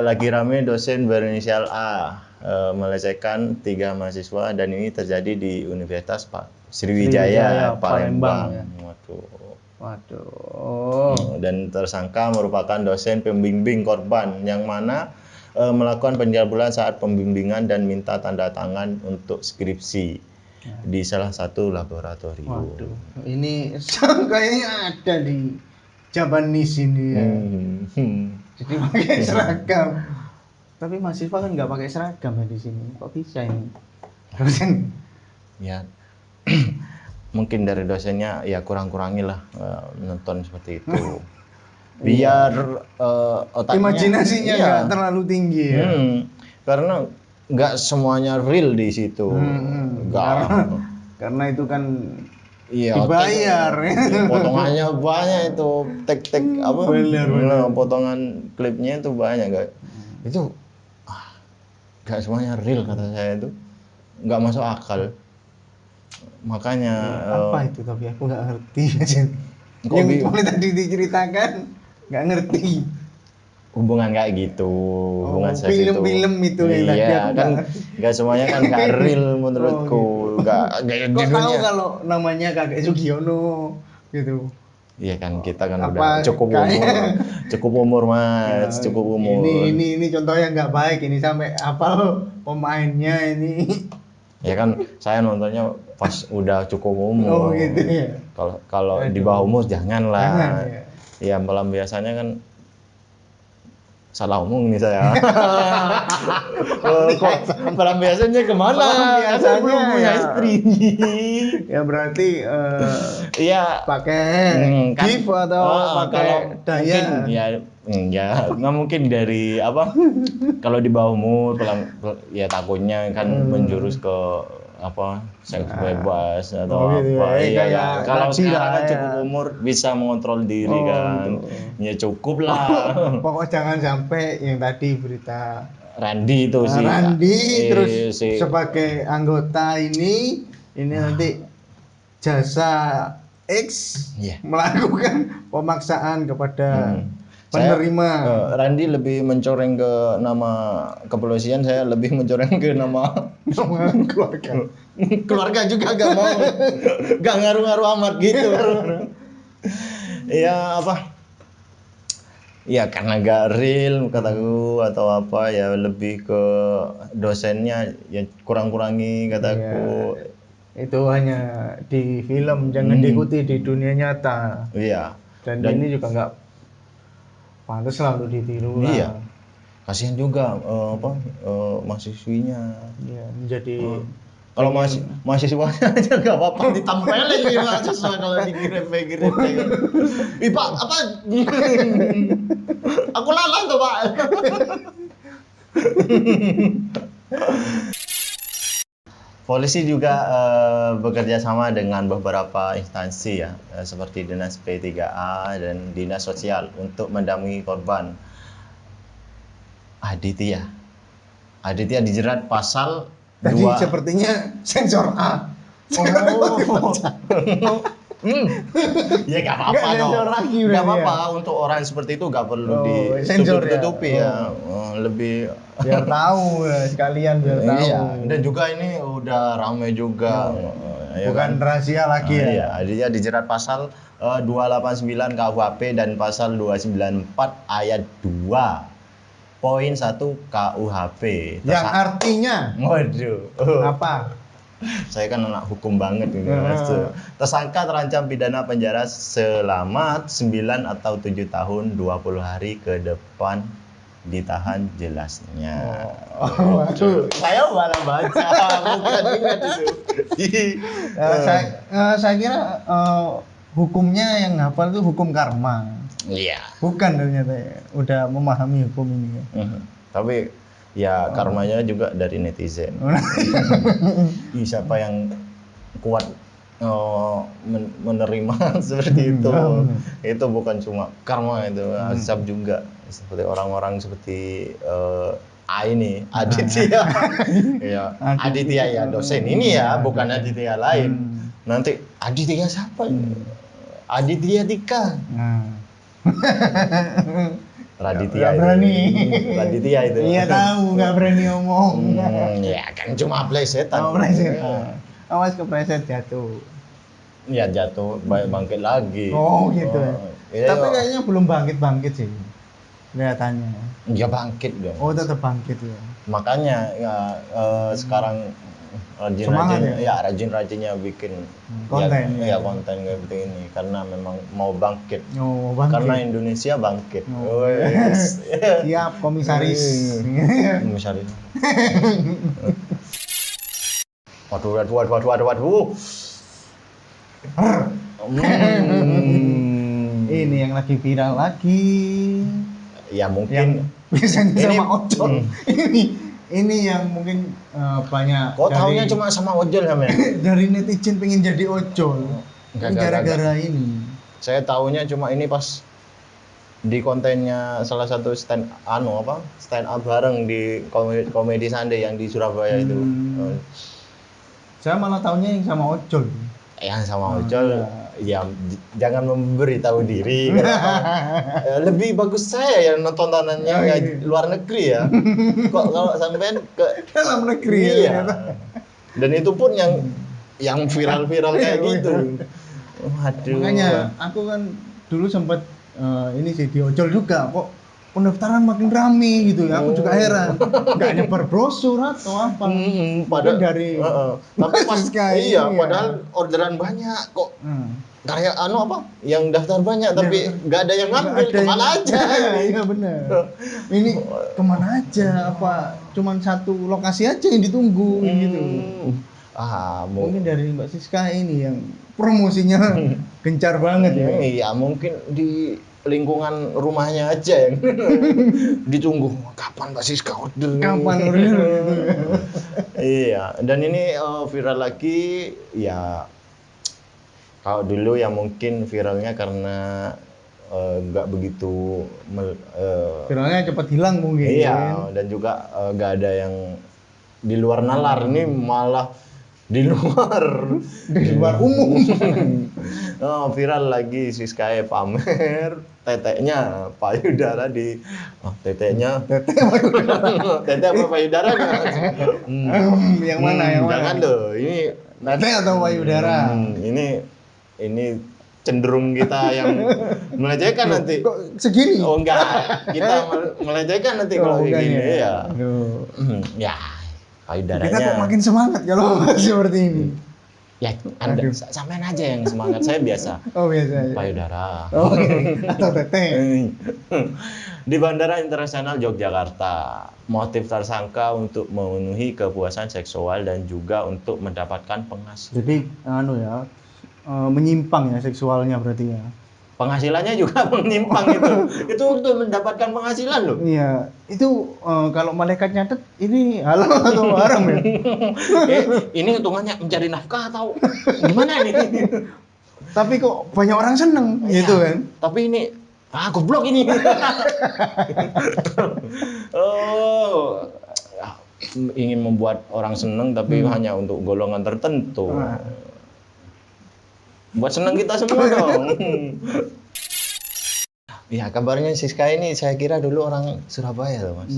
Lagi rame dosen berinisial A melecehkan 3 mahasiswa, dan ini terjadi di Universitas Sriwijaya Palembang. Ya. Waduh. Dan tersangka merupakan dosen pembimbing korban yang mana melakukan pencabulan saat pembimbingan dan minta tanda tangan untuk skripsi di salah satu laboratorium. Waduh, ini kayaknya ada di Japanese ini ya. Jadi pakai seragam. Tapi mahasiswa kan nggak pakai seragam ya di sini. Kok bisa ini? Dosen? Ya, mungkin dari dosennya ya kurang-kurangilah nonton seperti itu. Biar otaknya imajinasinya nggak terlalu tinggi ya. Karena nggak semuanya real di situ. Karena itu kan dibayar. Potongannya banyak itu, tek apa? Potongan klipnya itu banyak, guys. Itu nggak semuanya real kata saya itu. Nggak masuk akal. Makanya apa itu, tapi aku nggak ngerti. Yang boleh tadi diceritakan nggak ngerti hubungan kayak gitu, hubungan film-film itu yang tadi aku kan nggak semuanya kan nggak real menurutku. Nggak di dunia. Tahu kalau namanya kakek Sugiono gitu. Iya kan, kita kan udah cukup umur mas, cukup umur. Ini contoh yang nggak baik ini, sampai apa pemainnya ini. Ya kan, saya nontonnya pas udah cukup umur. Gitu ya. Kalau di bawah umur janganlah. Ya malam biasanya kan salah omong nih saya. Malam biasanya kemana? Saya belum punya istri. Ya berarti iya pakai gift atau pakai daya. Mungkin, ya nggak mungkin dari apa? Kalau di bawah umur ya takutnya kan menjurus ke apa, seks bebas atau apa. Iya, kalau sekarang cukup umur bisa mengontrol diri kan. Ya cukup lah. Pokoknya jangan sampai yang tadi berita Randy itu sih. Terus sebagai anggota ini nanti jasa X melakukan pemaksaan kepada penerima. Randi lebih mencoreng ke nama kepolisian, saya lebih mencoreng ke nama Keluarga. keluarga juga gak mau, gak ngaruh-ngaruh amat gitu. Ya apa? Ya karena gak real kataku atau apa ya, lebih ke dosennya ya kurang-kurangi kataku. Itu hanya di film, jangan diikuti di dunia nyata. Iya. Dan ini juga nggak pantas selalu ditiru lah. Iya. Kasihan juga mahasiswinya. Iya, menjadi Kalau mahasiswanya aja nggak apa-apa ditempelin nih mahasiswa kalau dikirim-kirim. Ih Pak, apa? Aku lalang tuh Pak. Polisi juga bekerja sama dengan beberapa instansi ya, seperti Dinas P3A dan Dinas Sosial untuk mendampingi korban. Aditya dijerat pasal Tadi 2. sepertinya sensor A. Ya gak apa-apa Nggak dong. sensor lagi Gak berarti apa-apa, untuk orang seperti itu gak perlu sensor ya. ditutupi ya. Lebih Biar tahu ya, sekalian biar tahu. Iya, dan juga ini udah ramai juga. Ya Bukan kan? rahasia lagi ya. Iya, dia dijerat pasal 289 KUHP dan pasal 294 ayat 2 poin 1 KUHP. Yang artinya Waduh. apa? Saya kan anak hukum banget ini Mas. Tersangka terancam pidana penjara selama 9 atau 7 tahun 20 hari ke depan, ditahan jelasnya. Waduh. Saya malah baca, bukan ingat itu. Saya kira hukumnya yang hafal itu hukum karma. Iya. Bukan ternyata ya. Udah memahami hukum ini ya. Tapi ya karmanya juga dari netizen. Siapa yang kuat menerima seperti itu. Itu bukan cuma karma, itu azab juga. Seperti orang-orang seperti ini Aditya. Ya, Aditya ya dosen ini ya, bukan Aditya lain. Nanti Aditya siapa? Aditya Dika. Raditya Nggak berani. Raditya itu. Iya tahu, nggak berani ngomong. Ya kan cuma plesetan. Awas kepleset jatuh. Ya jatuh, bangkit lagi. Oh gitu. Ya, tapi kayaknya belum bangkit sih. Kelihatannya. Ya bangkit dong. Oh tetap bangkit ya. Makanya ya sekarang rajin-rajinnya bikin konten. Ya konten kayak begini karena memang mau bangkit. Oh, bangkit. Karena Indonesia bangkit. Siap komisaris. Komisaris. Waduh. Ini yang lagi viral lagi. Ya mungkin biasanya sama ojol. Ini yang mungkin banyak. Kok taunya cuma sama ojol ya, Men? Dari netizen pengen jadi ojol. Gara-gara ini. Saya taunya cuma ini pas di kontennya salah satu stand up bareng di Komedi Sunday yang di Surabaya itu. Saya malah taunya yang sama ojol. Yang sama ojol ya jangan memberitahu diri. Lebih bagus saya yang nonton tontonannya luar negeri ya. Kok kalau sampean ke dalam negeri ya. Dan itu pun yang viral-viral kayak gitu. Waduh. Makanya aku kan dulu sempat ini sih di ojol juga, kok pendaftaran makin rame gitu ya. Aku juga heran. Nggak nyebar brosur atau apa. Padahal dari tapi pas padahal orderan banyak kok. Kayak yang daftar banyak tapi nggak ada yang ngambil, kemana aja. Iya benar. Ini kemana aja, apa cuman satu lokasi aja yang ditunggu gitu. Mungkin dari Mbak Siska ini yang promosinya gencar banget ya. Iya, mungkin di lingkungan rumahnya aja yang ditunggu kapan Mbak Siska order. Kapan order gitu. Iya, dan ini viral lagi ya. Kalau dulu ya mungkin viralnya karena nggak begitu viralnya cepat hilang mungkin. Iya, dan juga nggak ada yang di luar nalar. Ini malah di luar umum. Oh, viral lagi si Sky pamer teteknya payudara di teteknya Tete payudara. tete apa payudaranya Yang mana? jangan loh ini Tete atau payudara? Ini cenderung kita yang melecehkan nanti. Kok segini? Oh enggak, kita melecehkan nanti kalau kayak gini ya. Ya, payudaranya. Kita kok makin semangat kalau seperti ini. Ya, Anda sampean aja yang semangat, saya biasa. Oh, biasa aja. Payudara. Oke, atau tete. Di Bandara Internasional Yogyakarta, motif tersangka untuk memenuhi kepuasan seksual dan juga untuk mendapatkan penghasilan. Jadi menyimpang ya seksualnya berarti ya. Penghasilannya juga menyimpang itu. Itu untuk mendapatkan penghasilan loh. Iya, itu kalau malaikat nyatet ini halal atau haram ya? Ini hitungannya mencari nafkah atau gimana ini? Tapi kok banyak orang seneng gitu kan? Tapi ini goblok ini. Oh, ingin membuat orang seneng tapi hanya untuk golongan tertentu. Buat seneng kita semua dong. Ya, kabarnya Siska ini saya kira dulu orang Surabaya loh, Mas.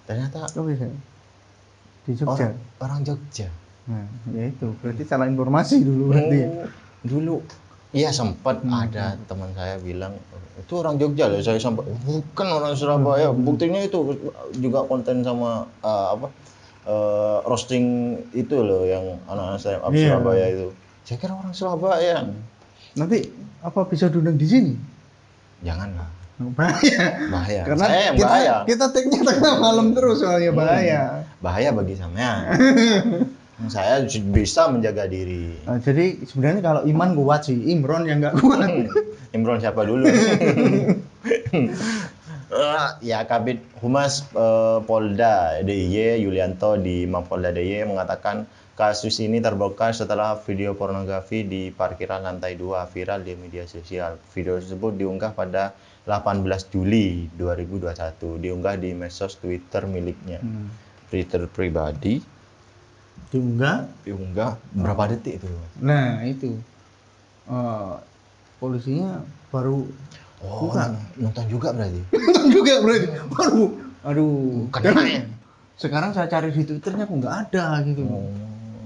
Ternyata Di Jogja. Orang Jogja. Nah, ya itu berarti salah informasi dulu berarti. Dulu iya sempat ada teman saya bilang itu orang Jogja loh, saya sampai bukan orang Surabaya. Buktinya itu juga konten sama roasting itu loh yang anak-anak saya Surabaya itu. Saya kira orang Surabaya. Nanti apa bisa diundang di sini? Janganlah. Bahaya. Karena saya yang bahaya. Kita take-nya tengah malam terus soalnya bahaya. Bahaya bagi sampean. Saya bisa menjaga diri. Jadi sebenarnya kalau Iman kuat sih, Imron yang nggak kuat. Imron siapa dulu? Ya, Kabid Humas Polda DIY Yulianto di Mapolda DIY mengatakan kasus ini terbongkar setelah video pornografi di parkiran lantai 2 viral di media sosial. Video tersebut diunggah pada 18 Juli 2021, diunggah di medsos Twitter miliknya. Twitter pribadi. Diunggah berapa detik itu? Nah, itu. Polisinya baru bukan nonton juga berarti. Baru. Aduh, karena sekarang saya cari di Twitternya kok nggak ada gitu.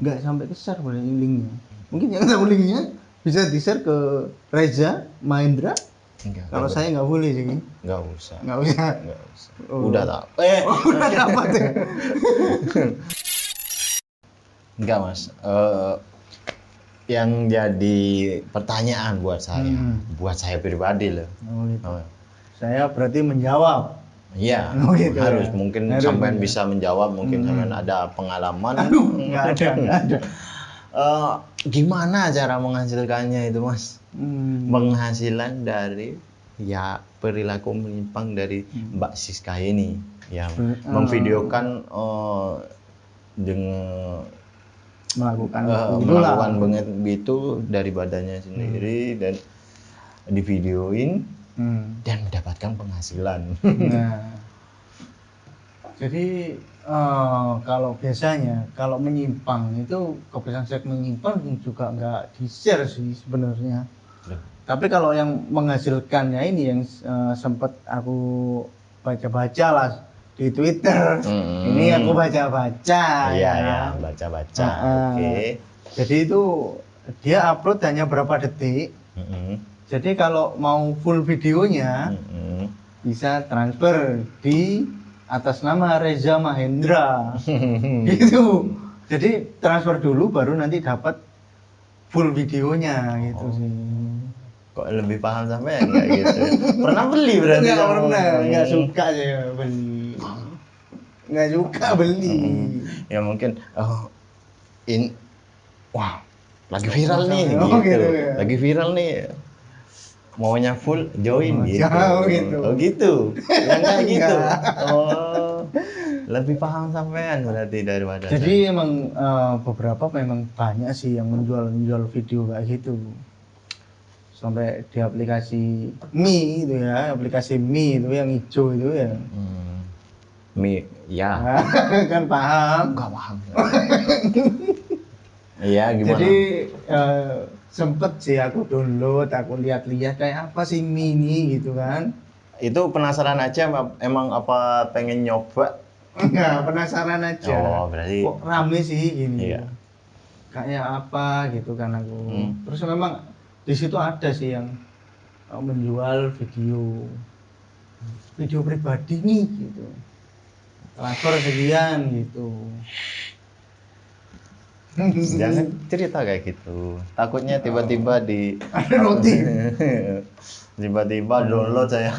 Nggak sampai ke share pada linknya. Mungkin yang tahu linknya bisa di share ke Reza Mahendra. Enggak, kalau saya nggak boleh sih. Nggak usah. Udah tak. Udah dapat ya. Enggak, Mas. Yang jadi pertanyaan buat saya pribadi loh. Gitu. Saya berarti menjawab. Iya, gitu harus ya. Mungkin sampean bisa menjawab, mungkin sampean ada pengalaman. Nggak ada. Gimana cara menghasilkannya itu, Mas? Penghasilan dari perilaku menyimpang dari Mbak Siska ini yang memvideokan dengan melakukan begitu dari badannya sendiri dan divideoin dan mendapatkan penghasilan. Nah, jadi kalau biasanya kalau menyimpang itu kebiasaan seks menyimpang juga nggak di-share sih sebenarnya. Tapi kalau yang menghasilkannya ini yang sempat aku baca-baca lah di Twitter. Ini aku baca-baca. Iya, baca-baca. Oke. Jadi itu dia upload hanya berapa detik. Jadi kalau mau full videonya bisa transfer di atas nama Reza Mahendra. Gitu. Jadi transfer dulu baru nanti dapat full videonya gitu sih. Kok lebih paham sampai enggak gitu. Pernah beli berarti? Enggak pernah, enggak suka saya beli. Enggak suka beli. Ya mungkin lagi viral nih gitu. Lagi viral nih. Maunya full join gitu. Oh gitu. Yang kayak gitu. Lebih paham sampean berarti daripada. Jadi emang beberapa memang banyak sih yang menjual video kayak gitu. Sampai di aplikasi Mi itu ya, aplikasi Mi itu yang hijau itu ya. Mi, ya. Kan paham? Enggak paham. Iya, gimana? Jadi sempet sih aku download, aku lihat-lihat kayak apa sih Mini gitu kan. Itu penasaran aja emang apa pengen nyoba? Enggak, penasaran aja. Oh, berarti Kok rame sih gini. iya. Kayak apa gitu kan aku. Hmm. Terus memang di situ ada sih yang menjual video pribadi nih gitu. Transfer sekian gitu. Jangan cerita kayak gitu. Takutnya tiba-tiba Ada notif. tiba-tiba download saya.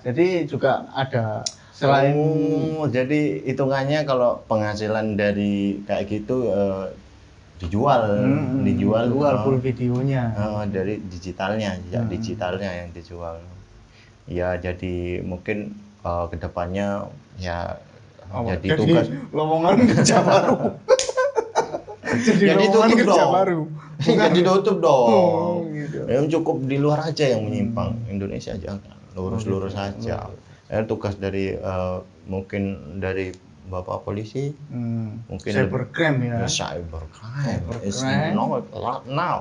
Jadi juga ada selain Jadi hitungannya kalau penghasilan dari kayak gitu dijual full videonya. dari digitalnya, jejak digitalnya yang dijual. Ya jadi mungkin kedepannya ya jadi tugas lowongan kerja baru. jadi tutup dong. Bukan Ditutup dong. gitu. Yang cukup di luar aja yang menyimpang. Indonesia jangan lurus-lurus gitu. aja. Tugas dari mungkin dari Bapak polisi, mungkin Cybercrime ya. Cybercrime is Cybercrime. not allowed now.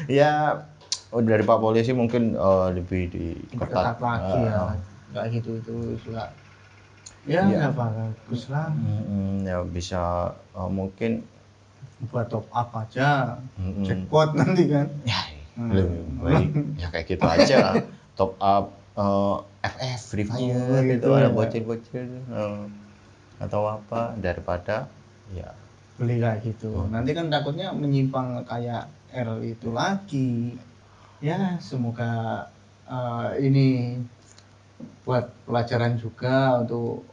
Ya dari Pak polisi mungkin lebih Ketat lagi ya. Kayak gitu itu juga. Ya nggak bagus lah. Ya bisa mungkin Buat top up aja, jackpot nanti kan. ya lebih baik ya kayak gitu aja. Top up FF Free Fire gitu, ada bocil-bocil atau apa daripada ya beli kayak gitu. Nanti kan takutnya menyimpang kayak R itu lagi. Ya semoga ini buat pelajaran juga untuk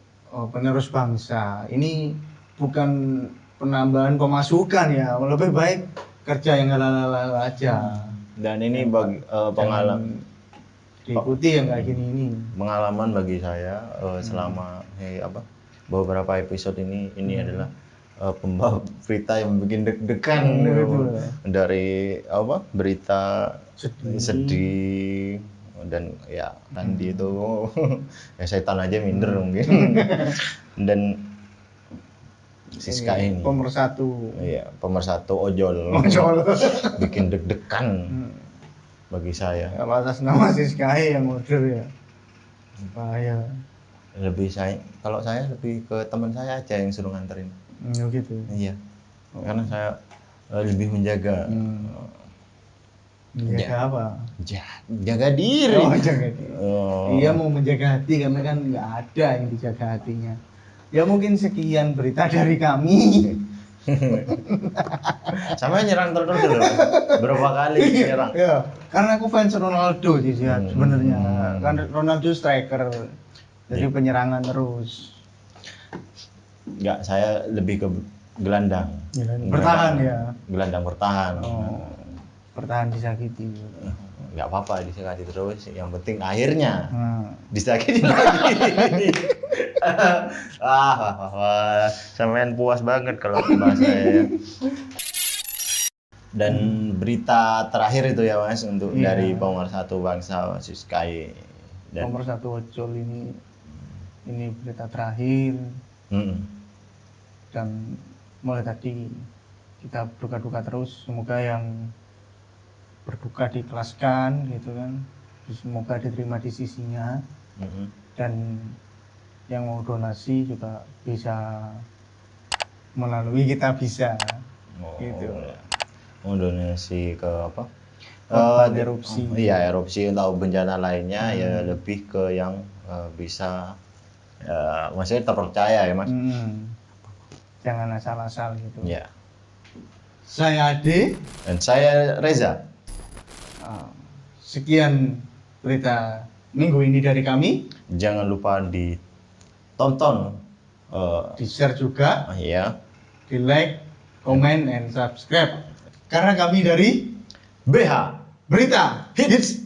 penerus bangsa. Ini bukan penambahan pemasukan ya, lebih baik kerja yang halal aja. Dan ini bagi pengalaman diikuti yang kayak gini ini. Pengalaman bagi saya selama beberapa episode ini adalah pembawa berita yang bikin deg-degan dari berita sedih dan ya nanti itu ya setan aja minder mungkin. Dan Siska ini pemersatu. Iya, pemersatu ojol. Bikin deg-degan bagi saya. Kalau atas nama Siska yang order ya. Bahaya. Kalau saya lebih ke teman saya aja yang suruh nganterin. Gitu. Iya. Karena saya lebih menjaga. Menjaga apa? Jaga diri. Jaga diri. Iya mau menjaga hati karena kan nggak ada yang dijaga hatinya. Ya mungkin sekian berita dari kami. Sama nyerang terus loh. Berapa kali nyerang? Ya, karena aku fans Ronaldo sih sebenarnya. Kan Ronaldo striker. Jadi penyerangan terus. Enggak, saya lebih ke gelandang. Bertahan ya. Gelandang bertahan. Bertahan disakiti. Nggak apa-apa disakiti terus, yang penting akhirnya disakiti lagi. Sampean puas banget kalau bahasa ya. Dan berita terakhir itu ya Mas untuk dari Pemersatu Bangsa Siskai dan Pemersatu Ojol ini berita terakhir. Dan mulai tadi kita berduka-duka terus, semoga yang berduka dikelaskan gitu kan, semoga diterima di sisinya. Dan yang mau donasi juga bisa melalui kita bisa gitu. Mau donasi ke apa? Erupsi. Iya, erupsi atau bencana lainnya ya lebih ke yang bisa maksudnya terpercaya ya Mas. Jangan asal-asal gitu. Ya. Saya Ade dan saya Reza. Sekian berita minggu ini dari kami. Jangan lupa ditonton, di-share juga, di-like, comment, and subscribe. Karena kami dari BH Berita Hits.